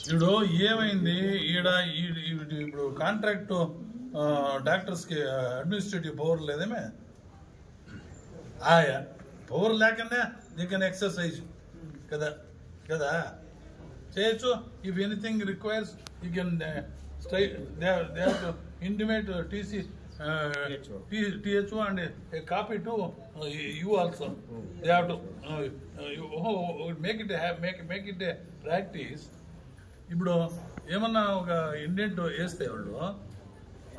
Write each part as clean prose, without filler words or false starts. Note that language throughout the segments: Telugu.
ఇప్పుడు ఏమైంది ఈడ ఇప్పుడు కాంట్రాక్ట్ డాక్టర్స్ కి అడ్మినిస్ట్రేటివ్ పవర్ లేదేమే ఆయా పవర్ లేకనే దే కెన్ ఎక్సర్సైజ్ కదా కదా చేయొచ్చు. If anything requires you can they have to intimate THO and a copy to you also. They have to make it a practice. ఇప్పుడు ఏమన్నా ఒక ఇండెంట్ వేస్తే వాళ్ళు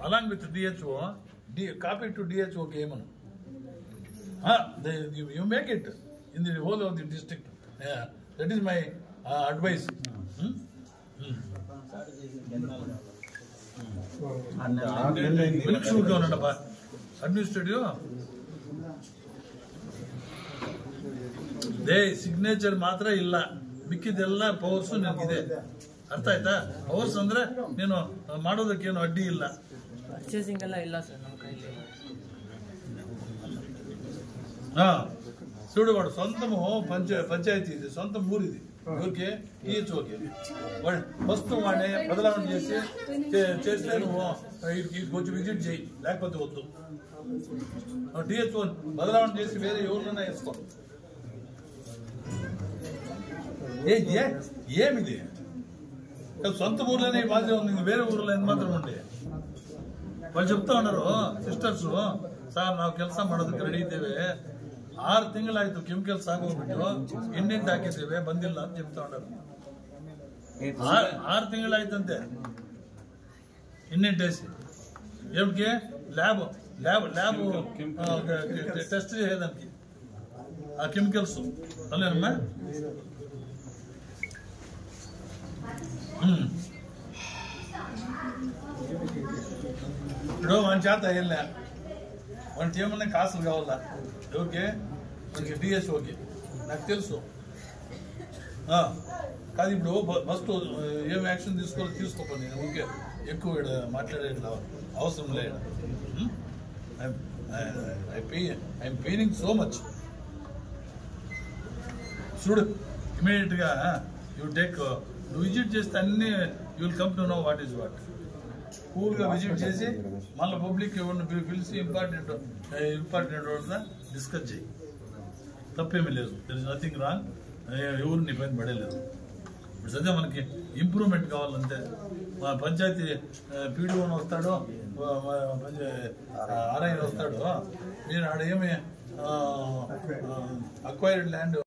along with DHO copy to DHOకి ఏమన్నా you make it in the whole of the district. That is my advice. Administrative they signature ಮಾತ್ರ ಇಲ್ಲ, ಮಿಕ್ಕಿದೆಲ್ಲ ಪವರ್ಸ್ ನನಗಿದೆ. ಅರ್ಥ ಆಯ್ತಾ? ಪವರ್ಸ್ ಅಂದ್ರೆ ನೀನು ಮಾಡೋದಕ್ಕೇನು ಅಡ್ಡಿ ಇಲ್ಲ. ಪರ್ಚೇಸಿಂಗ್ ಎಲ್ಲ ಇಲ್ಲ ಸರ್ ನಮ್ಮ ಕೈಲಿ. చూడు వాడు సొంతము పంచాయతీ ఇది, సొంతం ఊరిది. ఊరికే THOకి వాడు ఫస్ట్ వాడిని బదలావణ చేస్తే నువ్వు కొంచెం విజిట్ చేయి, లేకపోతే వద్దు. THO బదలావణ చేసి వేరే ఎవరినైనా వేసుకో. ఏమిది సొంత ఊర్లోనే బాధ్యత ఉంది, వేరే ఊర్లో ఎంత మాత్రం ఉండే. వాళ్ళు చెప్తా ఉన్నారు ಸಿಸ್ಟರ್ಸ್, ಸಾರ್ ನಾವು ಕೆಲಸ ಮಾಡೋದಕ್ಕೆ ರೆಡಿ ಇದ್ದೇವೆ, 6 ತಿಂಗಳಾಯ್ತು ಕೆಮಿಕಲ್ಸ್ ಆಗೋಗ್ಬಿಟ್ಟು ಇಂಡೆಂಟ್ ಹಾಕಿದ್ದೇವೆ ಬಂದಿಲ್ಲ ಅಂತ చెప్తా ఉన్నారు. 6 ತಿಂಗಳಾಯ್ತಂತೆ ఇండెంట్ వేసి. ఏమిటికి? ల్యాబ్ టెస్ట్ చేయడానికి ఆ కెమికల్స్ అలేనమ్మా. ఇప్పుడు మన చేత వెళ్ళా, మనకి ఏమన్నా కాసులు కావాలా? ఎవరికి? మనకి DHOకి. నాకు తెలుసు కాదు. ఇప్పుడు ఫస్ట్ ఏం యాక్షన్ తీసుకోపో. నేను ఊరికే ఎక్కువ మాట్లాడే అవసరం లేదు. I'm feeling so much. చూడు ఇమీడియట్ గా యూ టేక్ విజిట్ చేస్తే అన్ని you will come to know what is what. Cool గా విజిట్ చేసి మళ్ళీ పబ్లిక్ ఎవరిని పిలిచి ఇంపార్టెంట్ డిస్కస్ చేయి. తప్పేమీ లేదు. There is nothing wrong. ఎవరిని ఇబ్బంది పడేలేదు. ఇప్పుడు సద్య మనకి ఇంప్రూవ్మెంట్ కావాలంటే మా పంచాయతీ PDO వస్తాడు, RI వస్తాడు. మీరు ఆడ ఏమి అక్వైర్డ్ ల్యాండ్